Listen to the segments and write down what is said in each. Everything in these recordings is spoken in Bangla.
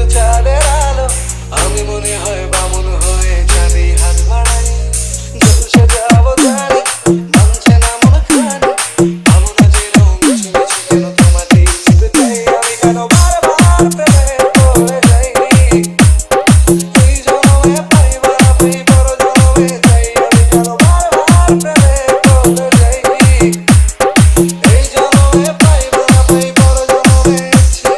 চাঁদের আলো আমি মনে হয় বামন হয়ে চাঁদে হাত বাড়াই জলসে যাবো জানি মানছে না মন খানি ভাবনা যেন মিছে মিছে কেন তোমাকে চিনতে চাই আমি কেন বারবার প্রেমে পড়ে যাই এই জনমে পাইবা না পাই পর জনমে চাই আমি কেন বারবার প্রেমে পড়ে যাই এই জনমে পাইবা না পাই পর জনমে চাই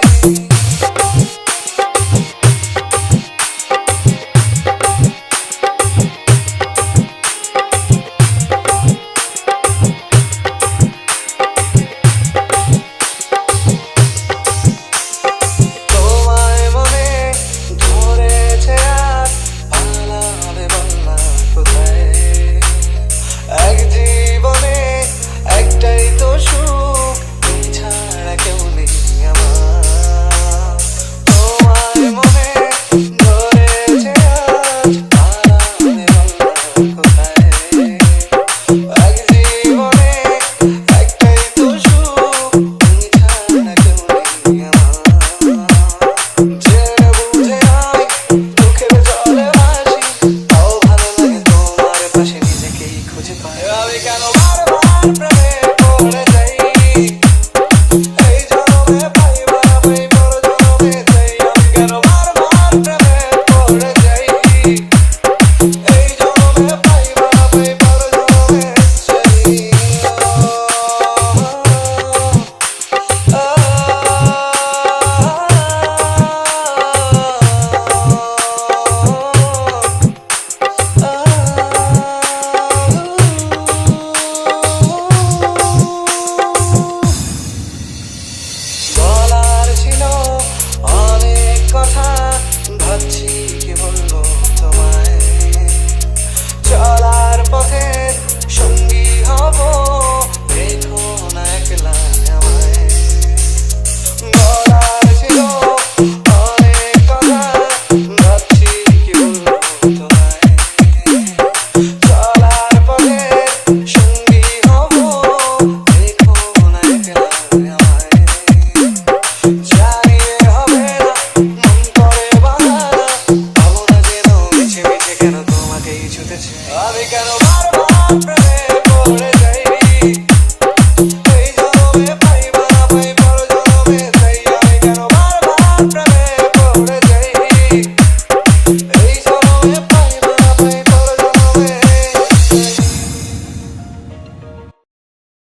তোমায় মনে ধরেছে আর পালাবে বলনা কোথায় এক জীবনে একটাই তো সুখ তুমি ছাড়া কেউ নেই আমার তোমায় মনে ধরেছে আজ পালাবে বলনা কোথায় এক জীবনে একটাই তো সুখ তুমি ছাড়া কেউ নেই আমার জেনে বুঝে আমি চোখের জলে ভাসি তাও ভালো লাগে তোমার পাশে নিজেকেই খুঁজে পাই আমি কেন